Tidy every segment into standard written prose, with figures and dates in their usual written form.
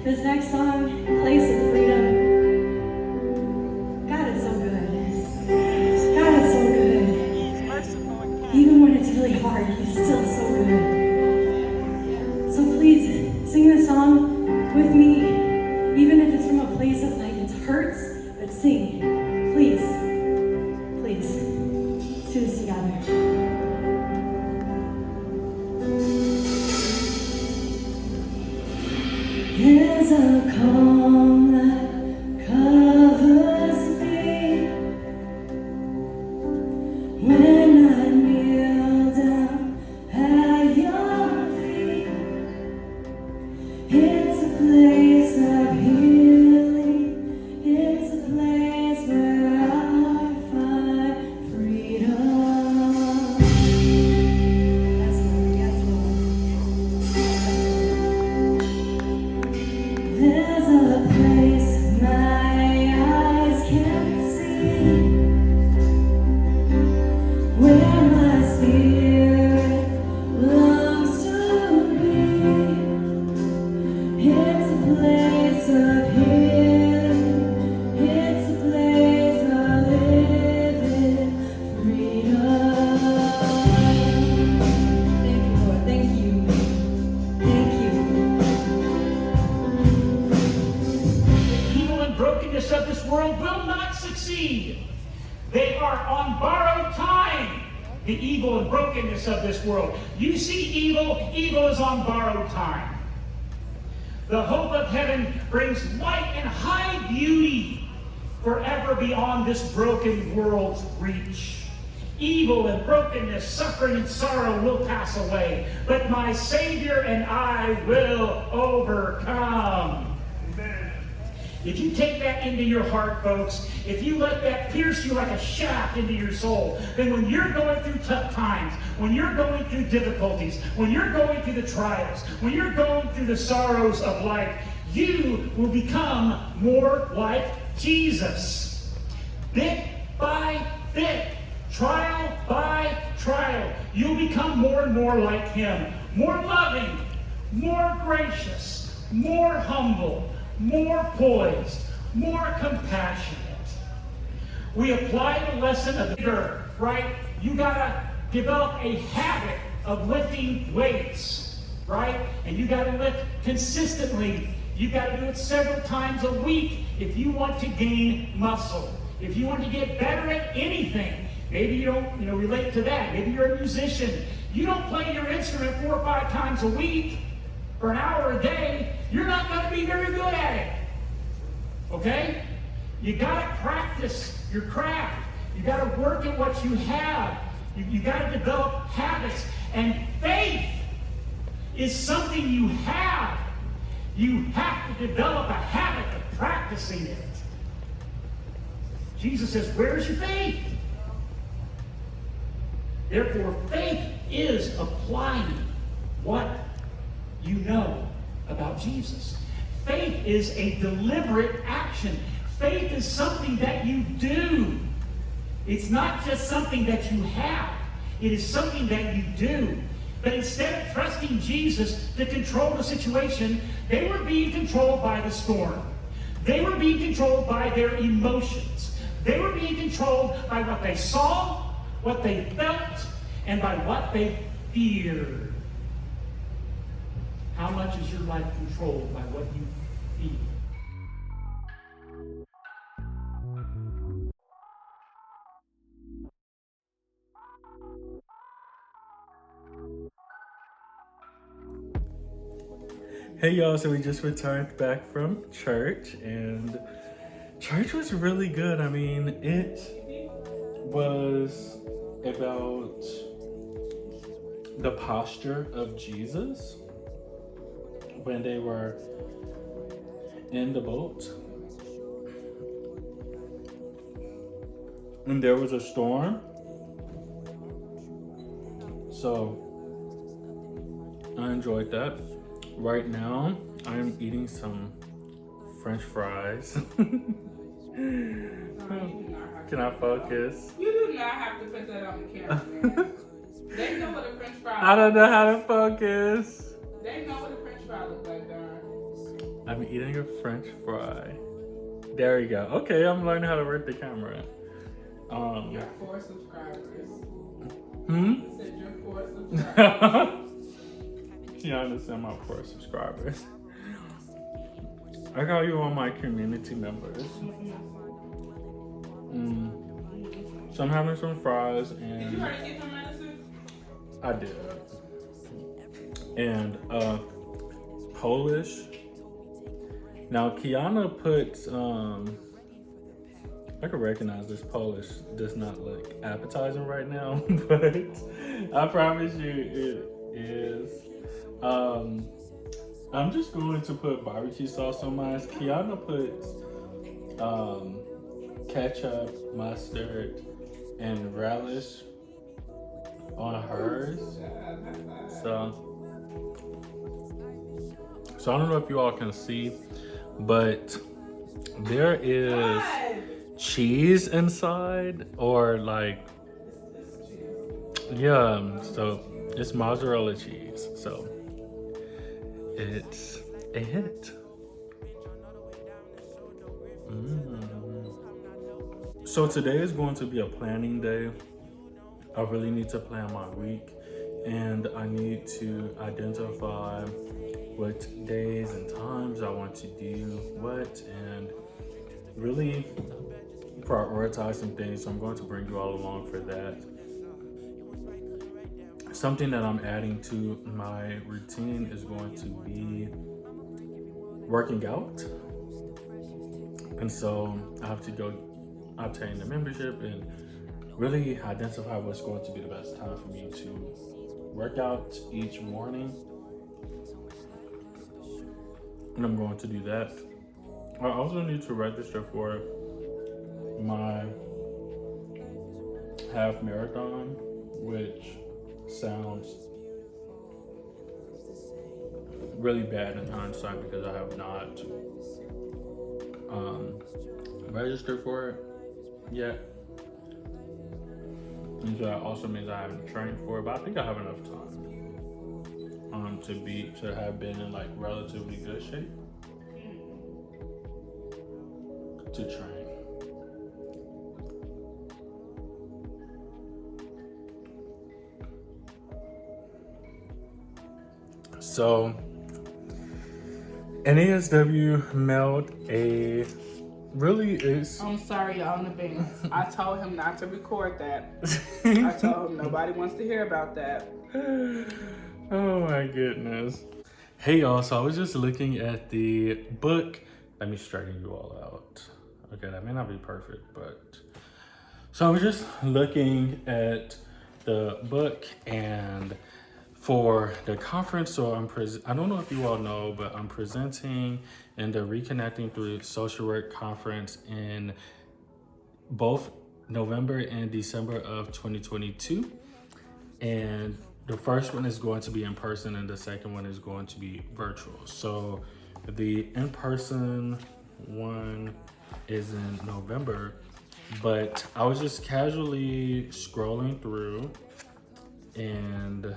This next song, Place of Freedom. God is so good. God is so good. Even when it's really hard, He's still so good. So please sing this song with me, even if it's from a place of like it hurts, but sing. Please. Please. Let's do this together. There's a calm that covers me when I kneel down at your feet. It's a place of healing. It's a place where I find freedom. Yes, Lord. Yes, Lord. There's a place my eyes can't see, where my spirit longs to be. It's a place of healing. It's a place of living freedom. Thank you, Lord. Thank you. Thank you. Evil and brokenness of this world will not succeed. They are on borrowed time. The evil and brokenness of this world. You see evil, evil is on borrowed time. The hope of heaven brings light and high beauty forever beyond this broken world's reach. Evil and brokenness, suffering and sorrow will pass away, but my Savior and I will overcome. If you take that into your heart, folks, if you let that pierce you like a shaft into your soul, then when you're going through tough times, when you're going through difficulties, when you're going through the trials, when you're going through the sorrows of life, you will become more like Jesus. Bit by bit, trial by trial, you'll become more and more like Him. More loving, more gracious, more humble, more poised, more compassionate. We apply the lesson of vigor, right? You gotta develop a habit of lifting weights, right? And you gotta lift consistently. You gotta do it several times a week if you want to gain muscle. If you want to get better at anything, maybe you don't relate to that. Maybe you're a musician. You don't play your instrument 4 or 5 times a week for an hour a day, you're not going to be very good at it. Okay? You got to practice your craft. You got to work at what you have. You got to develop habits. And faith is something you have. You have to develop a habit of practicing it. Jesus says, where's your faith? Therefore, faith is applying what you know about Jesus. Faith is a deliberate action. Faith is something that you do. It's not just something that you have. It is something that you do. But instead of trusting Jesus to control the situation, they were being controlled by the storm. They were being controlled by their emotions. They were being controlled by what they saw, what they felt, and by what they feared. How much is your life controlled by what you feel? Hey y'all, so we just returned back from church and church was really good. I mean, it was about the posture of Jesus when they were in the boat and there was a storm. So I enjoyed that. Right now, I'm eating some French fries. Can I focus? You do not have to put that on the camera, man. They know what a French fry. I don't know how to focus. They know what a French fry looks like, darn. I'm eating a French fry. There we go. Okay, I'm learning how to work the camera. You got 4 subscribers. Hmm? I said you're 4 subscribers. You understand my 4 subscribers. I got you on my community members. So I'm having some fries Did you and already get your medicine? I did. And Polish. Now Kiana puts I can recognize this Polish does not look appetizing right now, but I promise you it is. I'm just going to put barbecue sauce on mine. Kiana puts ketchup, mustard, and relish on hers. So I don't know if you all can see, but there is cheese inside, or like, yeah, so it's mozzarella cheese. So it's a hit. So today is going to be a planning day. I really need to plan my week, and I need to identify what days and times I want to do what, and really prioritize some things. So I'm going to bring you all along for that. Something that I'm adding to my routine is going to be working out. And so I have to go obtain the membership and really identify what's going to be the best time for me to work out each morning. And I'm going to do that. I also need to register for my half marathon, which sounds really bad in hindsight because I have not registered for it yet. And so that also means I haven't trained for it, but I think I have enough time to have been in like relatively good shape to train. So NASW mailed a really is. I'm sorry, y'all, in advance. I told him not to record that. I told him nobody wants to hear about that. Oh my goodness. Hey y'all, so I was just looking at the book. Let me straighten you all out. Okay, that may not be perfect, but so I was just looking at the book, and for the conference, so I don't know if you all know, but I'm presenting in the Reconnecting Through Social Work conference in both November and December of 2022. And the first one is going to be in person and the second one is going to be virtual. So the in-person one is in November, but I was just casually scrolling through, and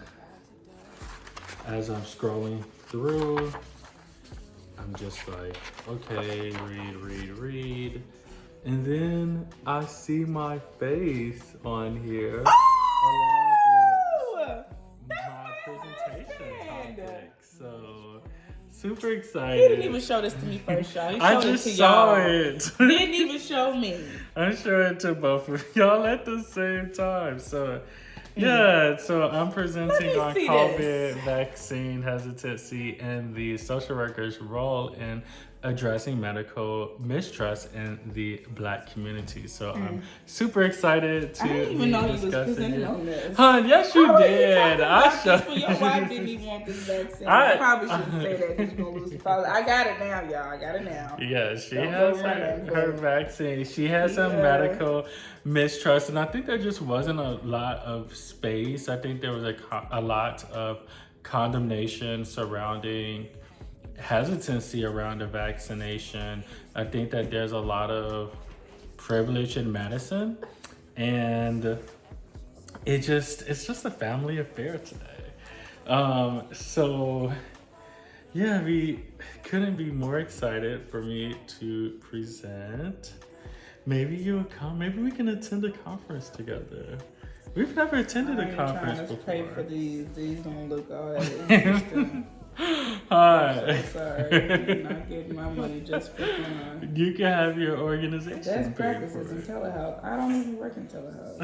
as I'm scrolling through, I'm just like, okay, read. And then I see my face on here along with my presentation topic. So super excited. He didn't even show this to me first, y'all. He I showed just it to saw y'all. it. Didn't even show me. I'm showing it to both of y'all at the same time. So yeah, so I'm presenting on see COVID this. vaccine hesitancy and the social worker's role in addressing medical mistrust in the Black community. So I'm super excited to I didn't even know you was discussing presenting it. on this. Hun, yes you did. I showed Well, your wife didn't even want this vaccine. I probably shouldn't say that because you're going to lose the followers. I got it now, y'all. I got it now. Yeah, she Don't has go running, her but- vaccine. She has some medical mistrust, and I think there just wasn't a lot of space. I think there was a lot of condemnation surrounding hesitancy around the vaccination. I think that there's a lot of privilege in medicine, and it's just a family affair today. So yeah, we couldn't be more excited for me to present. Maybe you'll come. Maybe we can attend a conference together. We've never attended a conference trying to before. pay for these. These don't look all that interesting. Hi. I'm so sorry. I'm not getting my money just for fun. You can have your organization. Best paid practices for in it. telehealth. I don't even work in telehealth.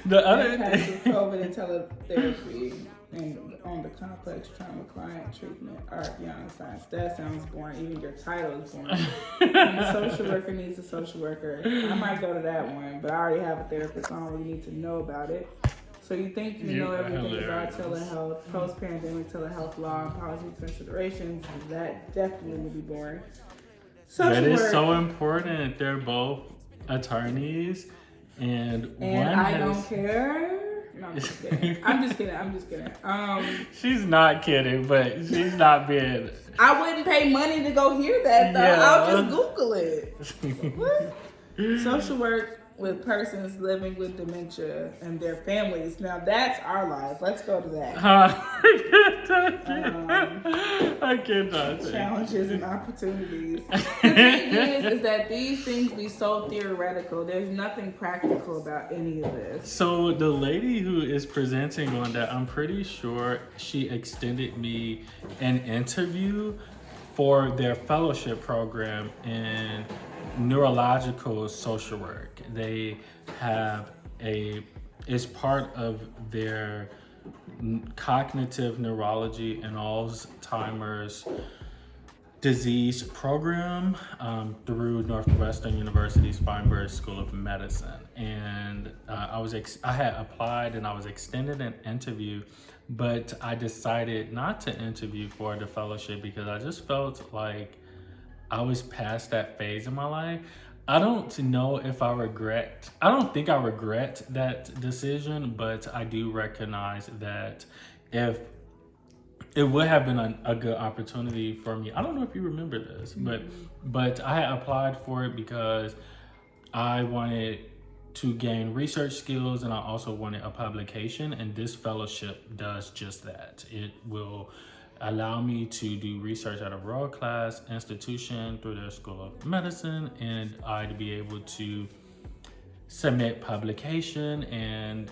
The other Impact of COVID and teletherapy and on the complex trauma client treatment, art beyond science. That sounds boring. Even your title is boring. And the social worker needs a social worker. I might go to that one, but I already have a therapist, so I don't really need to know about it. So you think you know everything about telehealth, post-pandemic telehealth law and policy considerations. That definitely would be boring. Social that is work, so important. They're both attorneys, and one I has... don't care. No, I'm just kidding. I'm just kidding. She's not kidding, but she's not being... I wouldn't pay money to go hear that though. Yeah. I'll just Google it. What? Social work with persons living with dementia and their families. Now that's our life. Let's go to that. I cannot. Challenges and opportunities. The thing is that these things be so theoretical. There's nothing practical about any of this. So the lady who is presenting on that, I'm pretty sure she extended me an interview for their fellowship program in neurological social work. They have it's part of their cognitive neurology and Alzheimer's disease program through Northwestern University's Feinberg School of Medicine. And I had applied and I was extended an interview, but I decided not to interview for the fellowship because I just felt like I was past that phase in my life. I don't think I regret that decision, but I do recognize that if it would have been a good opportunity for me. I don't know if you remember this, but I had applied for it because I wanted to gain research skills and I also wanted a publication, and this fellowship does just that. It will allow me to do research at a world-class institution through their School of Medicine, and I'd be able to submit publication and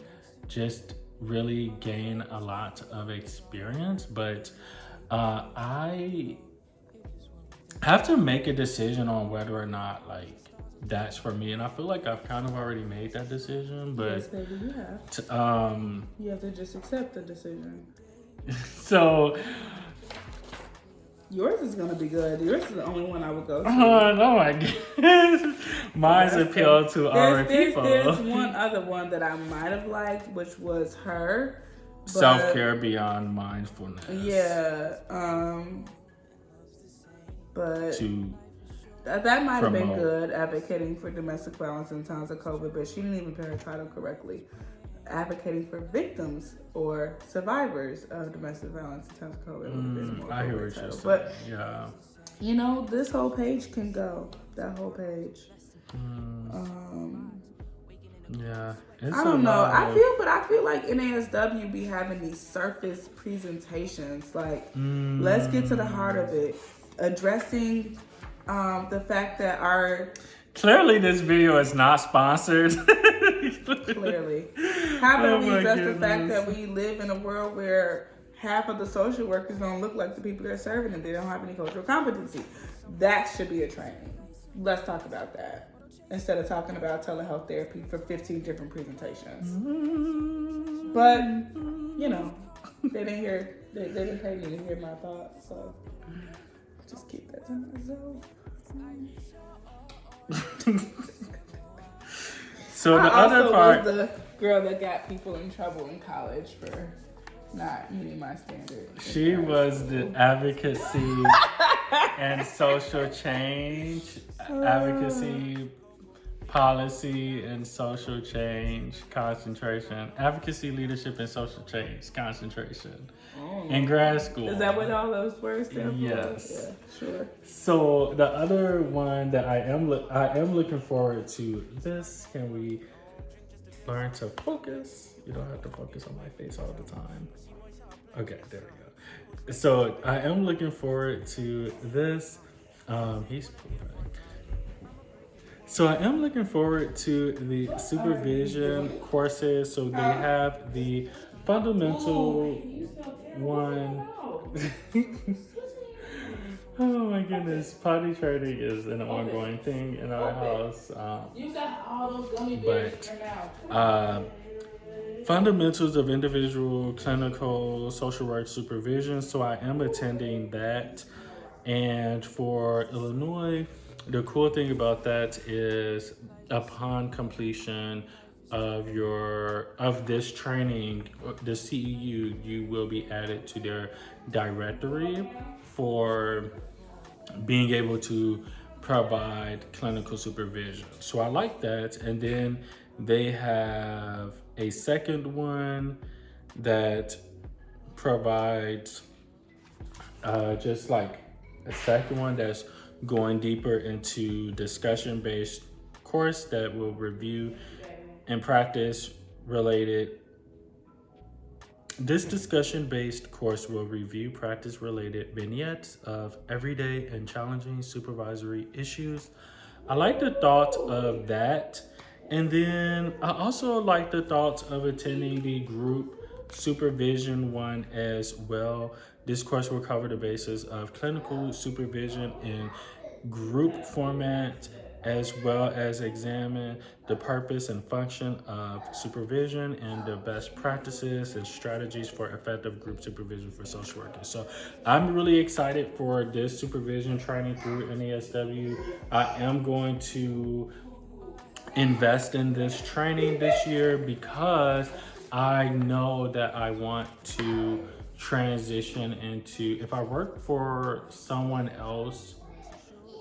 just really gain a lot of experience. But I have to make a decision on whether or not that's for me, and I feel like I've kind of already made that decision. But Yes, baby, you have. You have to just accept the decision. So yours is gonna be good. Yours is the only one I would go to. Oh my goodness. Mine's appeal to our people. There's one other one that I might have liked, which was her. Self-care beyond mindfulness. Yeah. But that might have been good, advocating for domestic violence in times of COVID, but she didn't even put her title correctly. Advocating for victims or survivors of domestic violence in times of COVID. I hear what you're saying. But yeah, this whole page can go. That whole page. Yeah, I don't know. I feel like NASW be having these surface presentations. Like, let's get to the heart of it. Addressing the fact that clearly this video is not sponsored. Clearly. How about we address the fact goodness. that we live in a world where half of the social workers don't look like the people they're serving and they don't have any cultural competency? That should be a training. Let's talk about that. Instead of talking about telehealth therapy for 15 different presentations. But, they didn't pay me to hear my thoughts, so just keep that to myself. So the I other also part, was the girl that got people in trouble in college for not meeting my standards. she was the advocacy and social change, advocacy, policy and social change concentration, advocacy, leadership and social change concentration in grad school. Is that what all those words stand for? Yes. Yeah, sure. So the other one that I am looking forward to this. Can we learn to focus? You don't have to focus on my face all the time. Okay, there we go. So I am looking forward to this. He's So I am looking forward to the supervision courses. So they have the fundamental one. Oh my goodness, potty training is an ongoing thing in our house. Fundamentals of individual clinical social work supervision. So I am attending that. And for Illinois, the cool thing about that is upon completion of this training, the CEU, you will be added to their directory for being able to provide clinical supervision. So I like that. And then they have a second one that provides just like a second one that's going deeper into discussion-based course that will review and practice related. This discussion-based course will review practice-related vignettes of everyday and challenging supervisory issues. I like the thought of that. And then I also like the thoughts of attending the group supervision one as well. This course will cover the basis of clinical supervision in group format, as well as examine the purpose and function of supervision and the best practices and strategies for effective group supervision for social workers. So I'm really excited for this supervision training through NASW. I am going to invest in this training this year because I know that I want to transition into, if I work for someone else,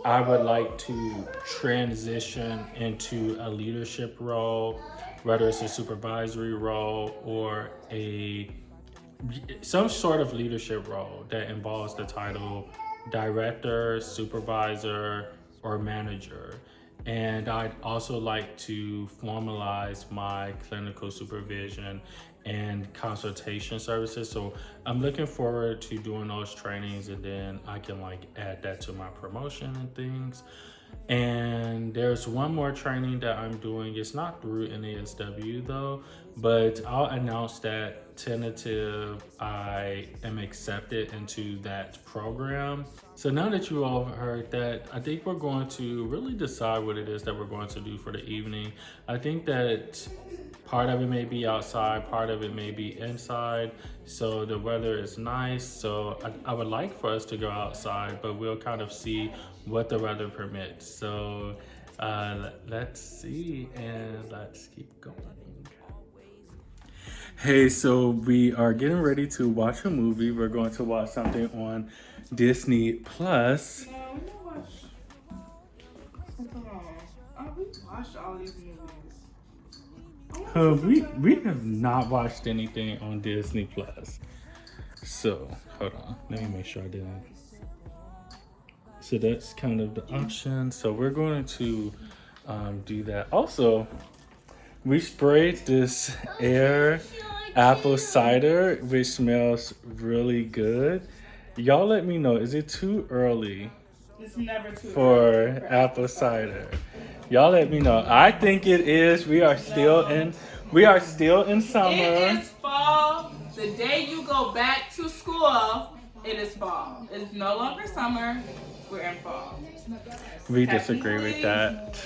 I would like to transition into a leadership role, whether it's a supervisory role or some sort of leadership role that involves the title director, supervisor, or manager. And I'd also like to formalize my clinical supervision and consultation services. So I'm looking forward to doing those trainings, and then I can add that to my promotion and things. And there's one more training that I'm doing. It's not through NASW though, but I'll announce that tentative I am accepted into that program. So now that you all have heard that, I think we're going to really decide what it is that we're going to do for the evening. I think that part of it may be outside, part of it may be inside. So the weather is nice. So I would like for us to go outside, but we'll kind of see what the weather permits. So let's see, and let's keep going. Hey, so we are getting ready to watch a movie. We're going to watch something on Disney Plus. No, we didn't watch. Come on. We watched all these movies. We have not watched anything on Disney Plus. So hold on, let me make sure I didn't. So that's kind of the option. So we're going to do that. Also, we sprayed this air apple cider, which smells really good. Y'all let me know, is it too early It's never too for early apple cider? Y'all let me know. I think it is. We are still in summer. It is fall. The day you go back to school, it is fall. It's no longer summer. We're in fall. We disagree with that.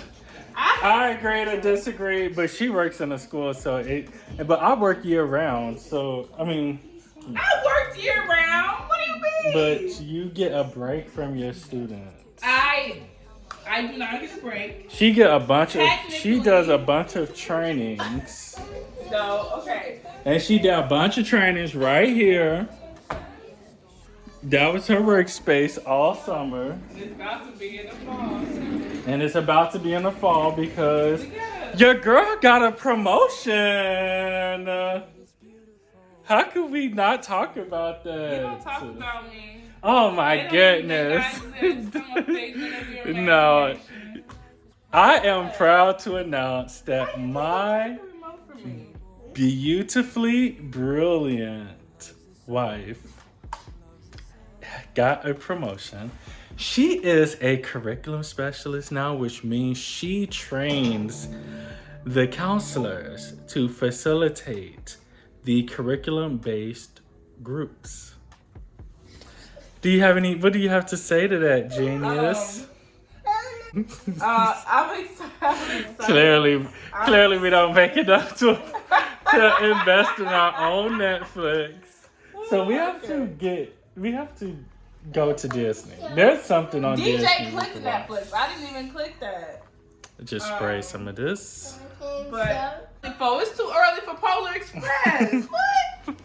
I agree to disagree, but she works in a school, but I work year round, so I mean. I worked year round. What do you mean? But you get a break from your students. I do not get a break. She does a bunch of trainings. No, okay. And she did a bunch of trainings right here. That was her workspace all summer. It's about to be in the fall. And it's about to be in the fall because your girl got a promotion. How could we not talk about that? You don't talk about me. Oh my goodness. No. I am proud to announce that my beautifully brilliant wife got a promotion. She is a curriculum specialist now, which means she trains the counselors to facilitate the curriculum-based groups. What do you have to say to that, genius? I'm excited. Clearly we don't make enough to invest in our own Netflix. So we have to go to Disney. There's something on Disney. DJ clicked Netflix. I didn't even click that. Just spray some of this. But it's too early for Polar Express. What?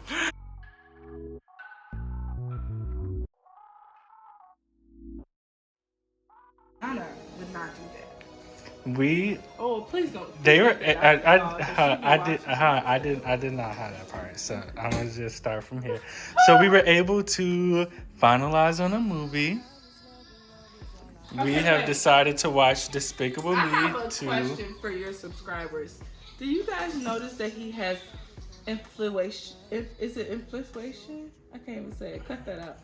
Anna would not do that. Oh, please don't. They were. I did not have that part. So I'm gonna just start from here. So we were able to finalize on a movie. We have decided to watch Despicable I Me have a 2. question for your subscribers. Do you guys notice that he has influation? Is it influation? I can't even say it. Cut that out.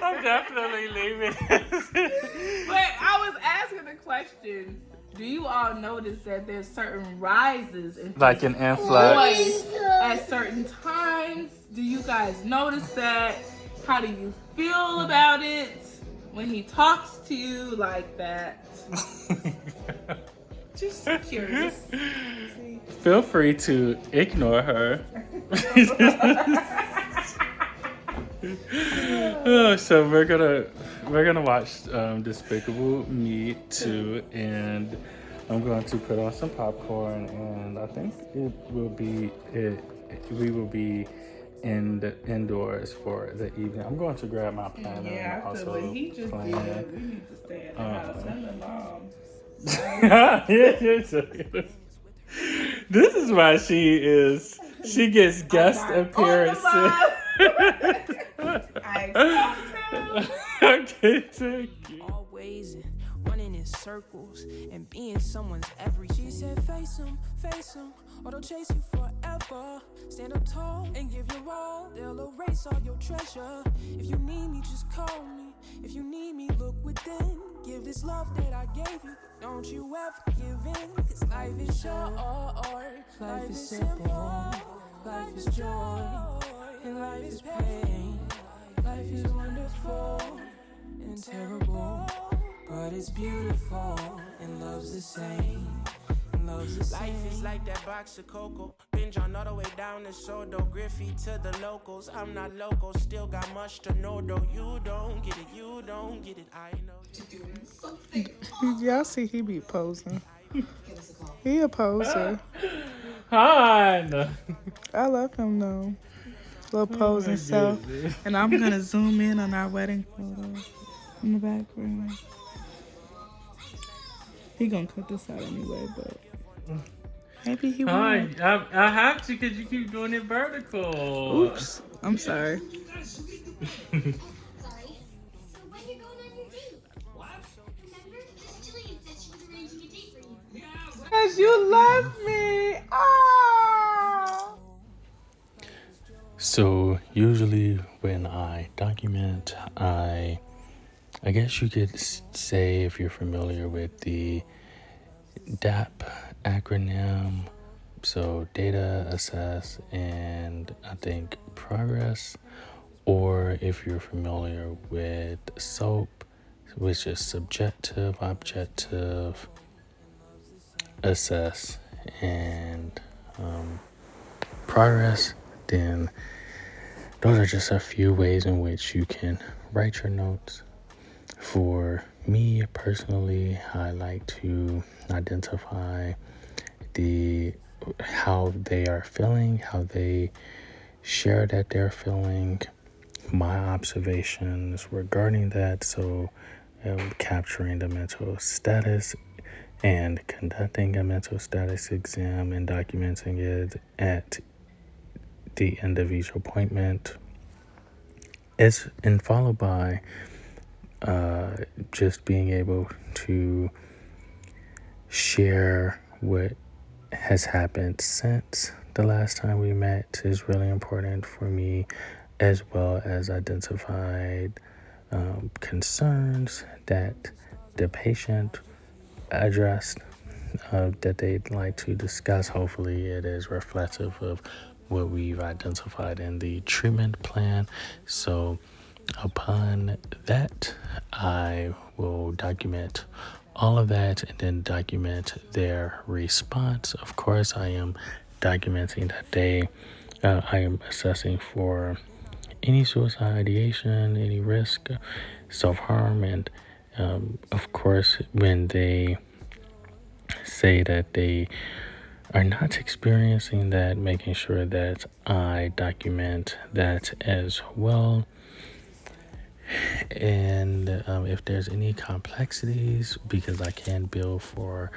I'm definitely leaving. But I was asking the question. Do you all notice that there's certain rises in Like an influx. voice at certain times? Do you guys notice that? How do you feel about it when he talks to you like that? Just curious. Feel free to ignore her. So we're gonna watch Despicable Me 2, and I'm going to put on some popcorn, and I think we will be indoors for the evening. I'm going to grab my planner and also he just plan. did. We need to stay at the house and the mom. This is why she gets guest appearances. Okay, thank you. Always running in circles and being someone's everything. She said, face 'em, or they'll chase you forever. Stand up tall and give your all. They'll erase all your treasure. If you need me, just call me. If you need me, look within. Give this love that I gave you. Don't you ever give in. 'Cause life is short. Life is simple. Life is joy. And life is pain. Life is wonderful and terrible. But it's beautiful and love's the same. Life is like that box of cocoa. Binge on all the way down to Sodo. Griffey to the locals. I'm not local, still got much to know though. You don't get it, I know. Y'all see he be posing. He a poser. Hi. I love him though. Little posing self. And I'm gonna zoom in on our wedding photo in the background. He gonna cut this out anyway, but maybe he won't. Hi. I have to because you keep doing it vertical. Oops. I'm sorry. Sorry. So when you're going on your date? What? Remember? Jillian said she was arranging a date for you. Because you love me. Ah. So usually when I document, I guess you could say, if you're familiar with the DAP acronym, so data, assess, and I think progress, or if you're familiar with SOAP, which is subjective, objective, assess, and progress, then those are just a few ways in which you can write your notes. For me personally, I like to identify how they are feeling, how they share that they're feeling, my observations regarding that. So capturing the mental status and conducting a mental status exam and documenting it at the end of each appointment, and followed by just being able to share what has happened since the last time we met is really important for me. as well as identified concerns that the patient addressed that they'd like to discuss. Hopefully it is reflective of what we've identified in the treatment plan. So upon that, I will document all of that and then document their response. Of course, I am documenting that I am assessing for any suicide ideation, any risk, self-harm, and of course, when they say that they are not experiencing that, making sure that I document that as well. And if there's any complexities, because I can bill for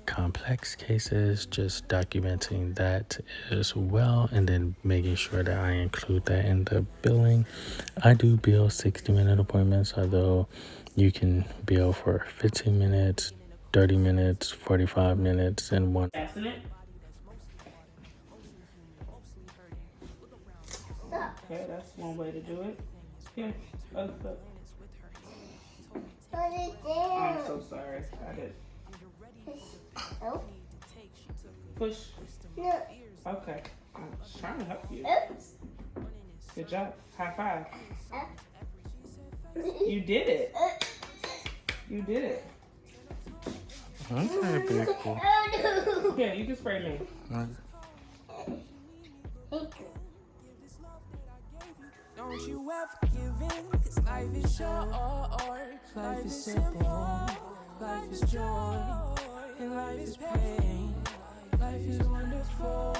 complex cases, just documenting that as well, and then making sure that I include that in the billing. I do bill 60-minute appointments, although you can bill for 15 minutes, 30 minutes, 45 minutes, and one. Passing it. Okay, that's one way to do it. Here, other foot. I'm so sorry. I did. Push. No. Okay. I'm just trying to help you. Good job. High five. You did it. You did it. Okay, big cool. Yeah, you can spray me. Don't you ever give in, 'cause life is short. Life is simple. Life is joy. And life is pain. Life is wonderful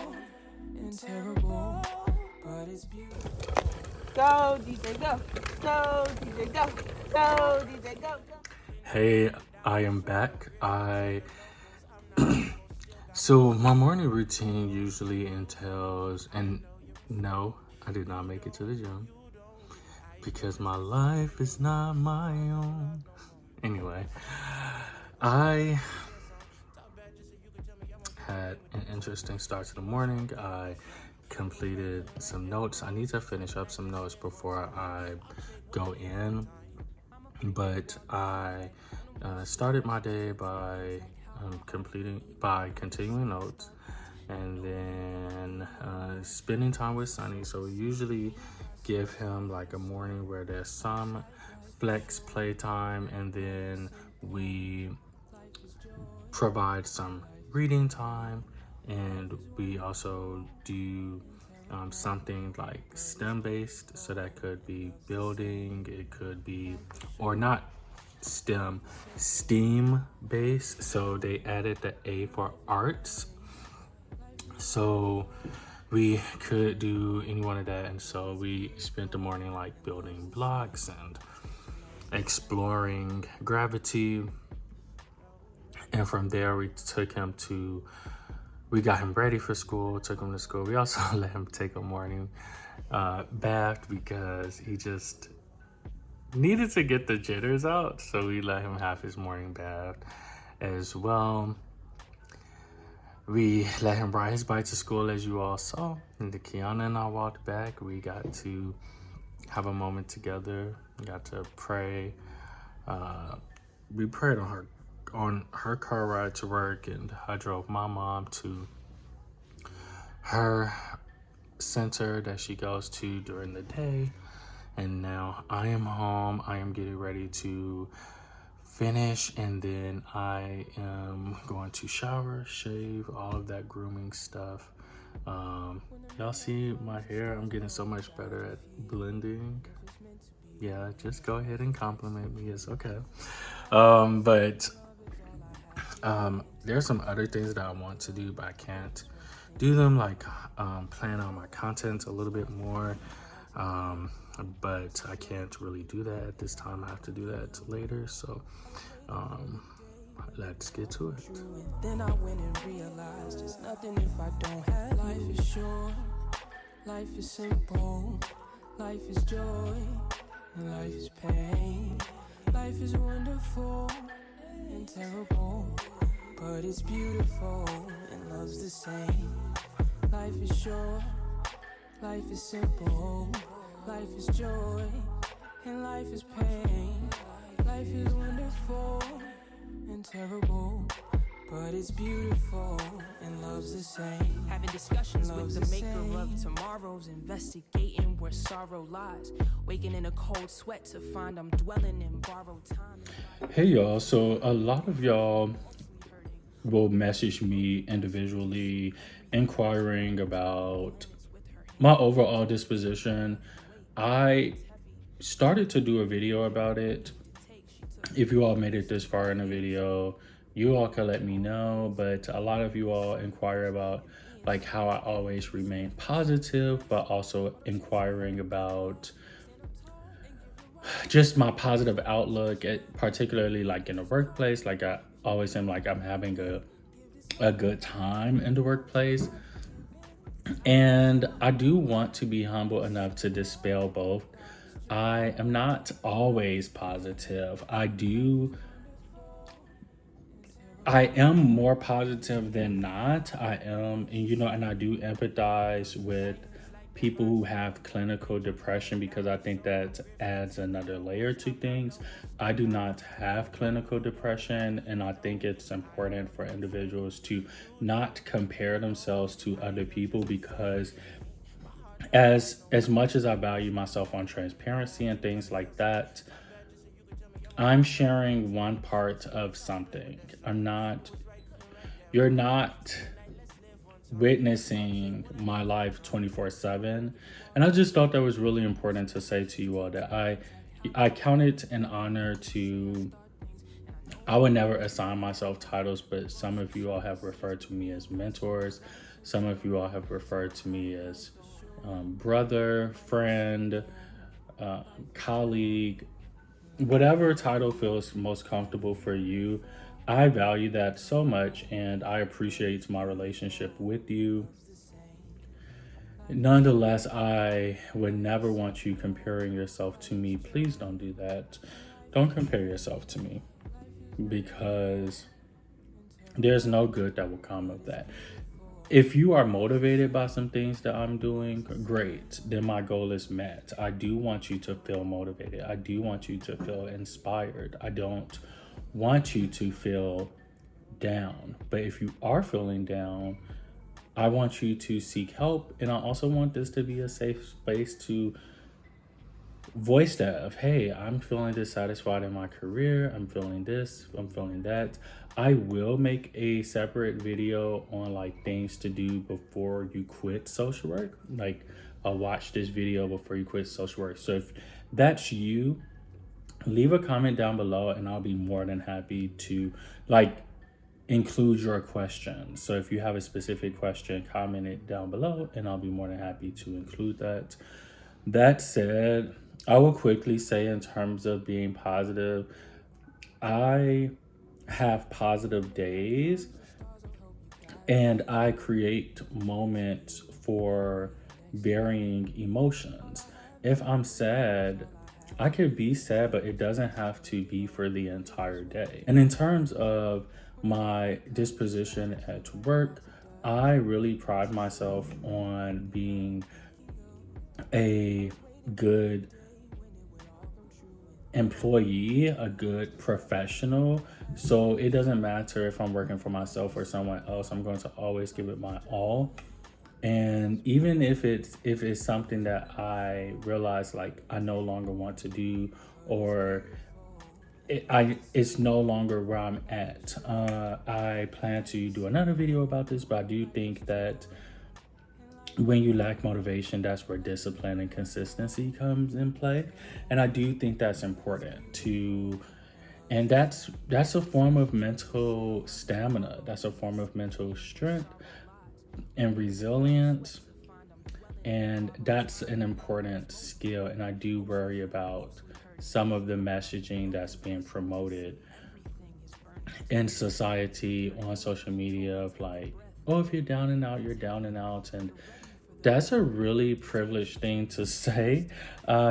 and terrible, but it's beautiful. Go, DJ, go. Go, DJ, go. Go, DJ, go. Hey, I am back. So my morning routine usually entails, and no, I did not make it to the gym because my life is not my own. Anyway, I had an interesting start to the morning. I completed some notes. I need to finish up some notes before I go in, but I started my day by continuing notes, and then spending time with Sonny. So we usually give him like a morning where there's some flex playtime, and then we provide some reading time, and we also do something like STEM based. So that could be building, it could be, or not STEAM based. So they added the A for arts, so we could do any one of that. And so we spent the morning like building blocks and exploring gravity, and from there we got him ready for school, took him to school. We also let him take a morning bath because he just needed to get the jitters out. So we let him have his morning bath as well. We let him ride his bike to school, as you all saw. And Kiana and I walked back. We got to have a moment together. We got to pray. We prayed on her car ride to work, and I drove my mom to her center that she goes to during the day. And now I am home. I am getting ready to finish, and then I am going to shower, shave, all of that grooming stuff. Y'all see my hair? I'm getting so much better at blending. Yeah, just go ahead and compliment me. It's okay. But there's some other things that I want to do, but I can't do them, like plan out my content a little bit more. But I can't really do that at this time. I have to do that later. So let's get to it. Then I went and realized there's nothing if I don't have. Life is short, life is simple, life is joy, and life is pain. Life is wonderful and terrible, but it's beautiful and love's the same. Life is short, Life is simple, life is joy, and life is pain. Life is wonderful and terrible, but it's beautiful and love's the same. Having discussions with the maker of tomorrows, investigating where sorrow lies, waking in a cold sweat to find I'm dwelling in borrowed time. Hey y'all, so a lot of y'all will message me individually inquiring about my overall disposition. I started to do a video about it. If you all made it this far in the video, you all can let me know, but a lot of you all inquire about like how I always remain positive, but also inquiring about just my positive outlook, particularly like in the workplace. Like I always am like I'm having a good time in the workplace. And I do want to be humble enough to dispel both. I am not always positive. I am more positive than not. I am, and I do empathize with people who have clinical depression because I think that adds another layer to things. I do not have clinical depression, and I think it's important for individuals to not compare themselves to other people, because as much as I value myself on transparency and things like that, I'm sharing one part of something. You're not witnessing my life 24/7. And I just thought that was really important to say to you all that I count it an honor I would never assign myself titles, but some of you all have referred to me as mentors. Some of you all have referred to me as brother, friend, colleague, whatever title feels most comfortable for you. I value that so much, and I appreciate my relationship with you. Nonetheless, I would never want you comparing yourself to me. Please don't do that. Don't compare yourself to me, because there's no good that will come of that. If you are motivated by some things that I'm doing, great. Then my goal is met. I do want you to feel motivated. I do want you to feel inspired. I don't want you to feel down. But if you are feeling down, I want you to seek help. And I also want this to be a safe space to voice that of, hey, I'm feeling dissatisfied in my career. I'm feeling this, I'm feeling that. I will make a separate video on like things to do before you quit social work. Like watch this video before you quit social work. So if that's you, leave a comment down below and I'll be more than happy to like include your question. So if you have a specific question, comment it down below and I'll be more than happy to include that. That said, I will quickly say, in terms of being positive, I have positive days and I create moments for varying emotions. If I'm sad, I could be sad, but it doesn't have to be for the entire day. And in terms of my disposition at work, I really pride myself on being a good employee, a good professional. So it doesn't matter if I'm working for myself or someone else, I'm going to always give it my all. And even if it's something that I realize like I no longer want to do, or it's no longer where I'm at, I plan to do another video about this, but I do think that when you lack motivation, that's where discipline and consistency comes in play. And I do think that's important and that's a form of mental stamina. That's a form of mental strength and resilience. And that's an important skill. And I do worry about some of the messaging that's being promoted in society on social media of like, oh, if you're down and out, you're down and out. And that's a really privileged thing to say,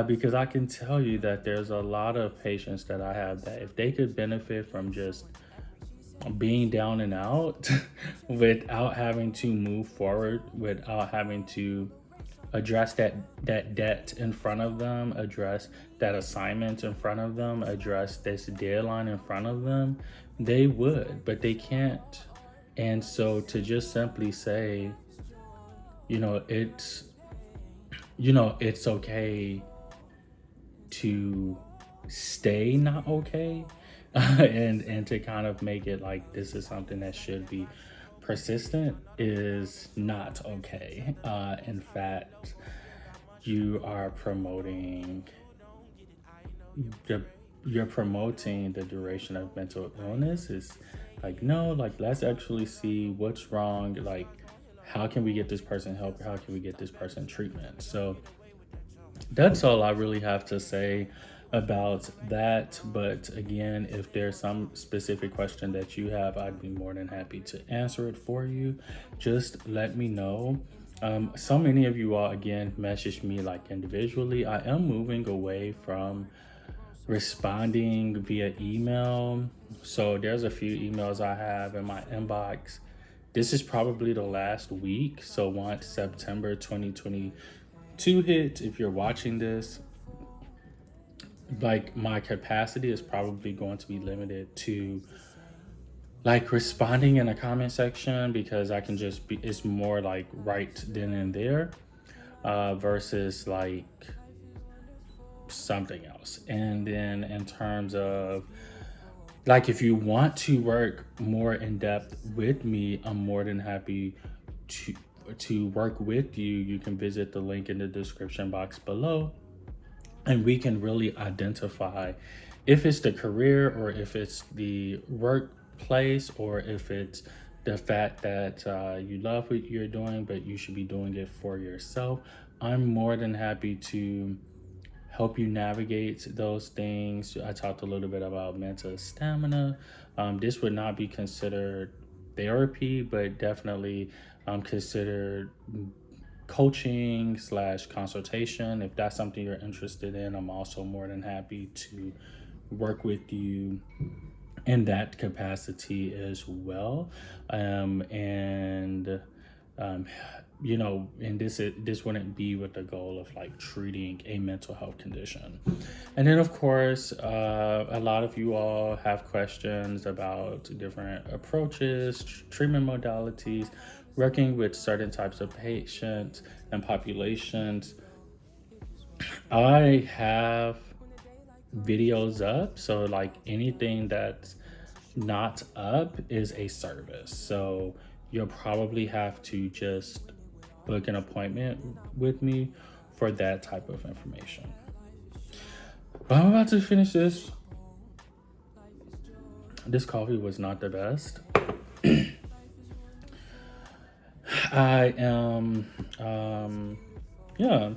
because I can tell you that there's a lot of patients that I have that if they could benefit from just being down and out without having to move forward, without having to address that debt in front of them, address that assignment in front of them, address this deadline in front of them, they would, but they can't. And so to just simply say, it's it's okay to stay not okay, and to kind of make it like this is something that should be persistent is not okay. In fact, you are promoting you're promoting the duration of mental illness. Is like, no, like, let's actually see what's wrong. Like, how can we get this person help? How can we get this person treatment? So that's all I really have to say about that. But again, if there's some specific question that you have, I'd be more than happy to answer it for you. Just let me know. So many of you all, again, message me like individually. I am moving away from responding via email. So there's a few emails I have in my inbox. This is probably the last week. So once September 2022 hits, if you're watching this, like, my capacity is probably going to be limited to like responding in a comment section, because I can just be, it's more like right then and there, versus like something else. And then in terms of like, if you want to work more in depth with me, I'm more than happy to work with you. You can visit the link in the description box below, and we can really identify if it's the career, or if it's the workplace, or if it's the fact that you love what you're doing, but you should be doing it for yourself. I'm more than happy to help you navigate those things. I talked a little bit about mental stamina. This would not be considered therapy, but definitely considered coaching / consultation. If that's something you're interested in, I'm also more than happy to work with you in that capacity as well. And this wouldn't be with the goal of like treating a mental health condition. And then of course, a lot of you all have questions about different approaches, treatment modalities, working with certain types of patients and populations. I have videos up, so like anything that's not up is a service. So you'll probably have to just book an appointment with me for that type of information. But I'm about to finish this. This coffee was not the best. I am, yeah.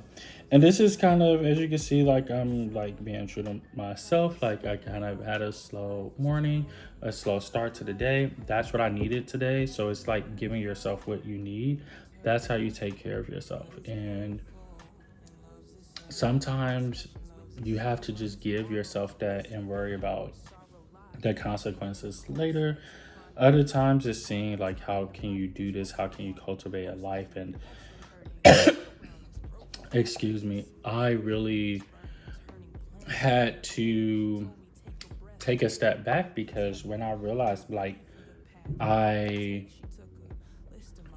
And this is kind of, as you can see, like, I'm like being true to myself. Like, I kind of had a slow morning, a slow start to the day. That's what I needed today. So it's like giving yourself what you need. That's how you take care of yourself. And sometimes you have to just give yourself that and worry about the consequences later. Other times it's seeing like, how can you do this? How can you cultivate a life? And excuse me, I really had to take a step back, because when I realized, like, I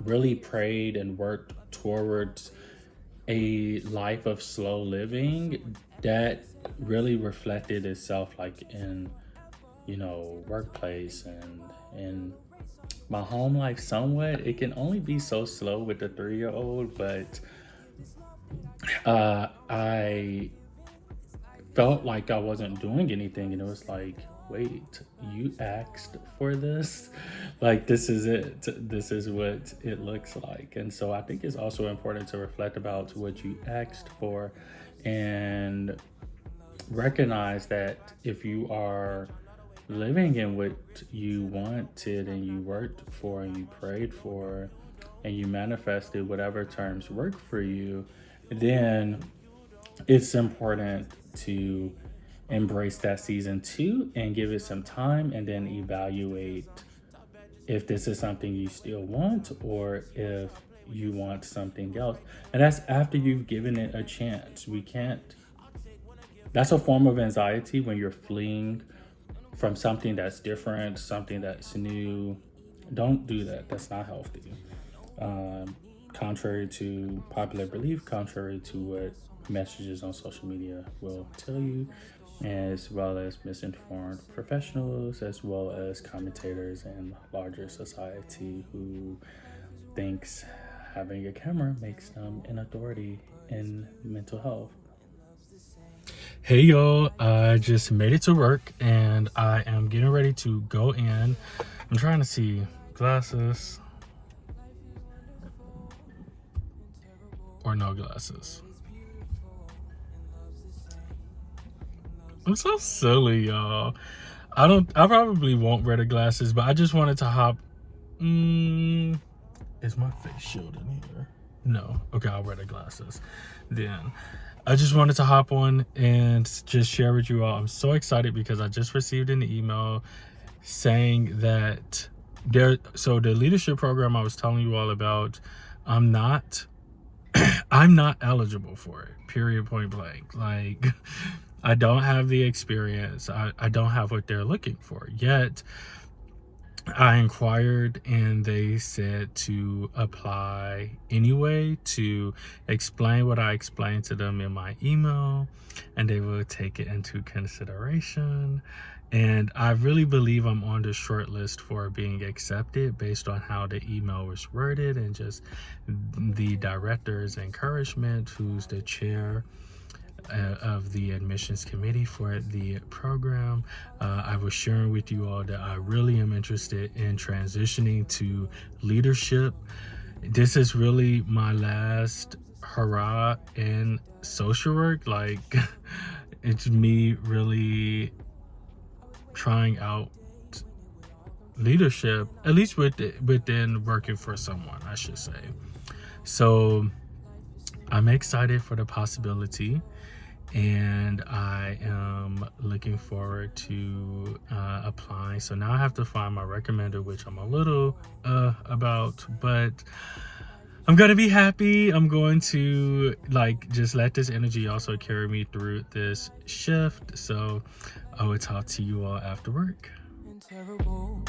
really prayed and worked towards a life of slow living that really reflected itself like in, workplace and in my home life somewhat. It can only be so slow with the 3-year-old, but I felt like I wasn't doing anything, and it was like, wait, you asked for this? Like, this is it. This is what it looks like. And so I think it's also important to reflect about what you asked for, and recognize that if you are living in what you wanted and you worked for and you prayed for and you manifested whatever terms work for you, then it's important to embrace that season 2 and give it some time, and then evaluate if this is something you still want, or if you want something else. And that's after you've given it a chance. That's a form of anxiety when you're fleeing from something that's different, something that's new. Don't do that. That's not healthy. Contrary to popular belief, contrary to what messages on social media will tell you, as well as misinformed professionals, as well as commentators and larger society who thinks having a camera makes them an authority in mental health. Hey y'all, I just made it to work and I am getting ready to go in. I'm trying to see glasses or no glasses. I'm so silly, y'all. I probably won't wear the glasses, but I just wanted to hop. Is my face shielded here? No. Okay, I'll wear the glasses. Then I just wanted to hop on and just share with you all. I'm so excited because I just received an email saying that so the leadership program I was telling you all about, I'm not eligible for it, period, point blank. Like, I don't have the experience. I don't have what they're looking for yet. I inquired and they said to apply anyway, to explain what I explained to them in my email, and they will take it into consideration. And I really believe I'm on the short list for being accepted based on how the email was worded and just the director's encouragement, who's the chair of the admissions committee for the program. I was sharing with you all that I really am interested in transitioning to leadership. This is really my last hurrah in social work. Like, it's me really trying out leadership, at least within working for someone, I should say. So I'm excited for the possibility, and I am looking forward to applying. So now I have to find my recommender, which I'm a little about, but I'm gonna be happy. I'm going to just let this energy also carry me through this shift. So I will talk to you all after work. Terrible,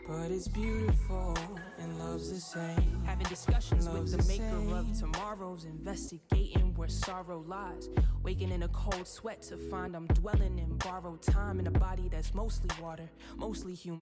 but it's beautiful and love's the same. Having discussions with the maker of tomorrow's, investigating where sorrow lies. Waking in a cold sweat to find I'm dwelling in borrowed time in a body that's mostly water, mostly human.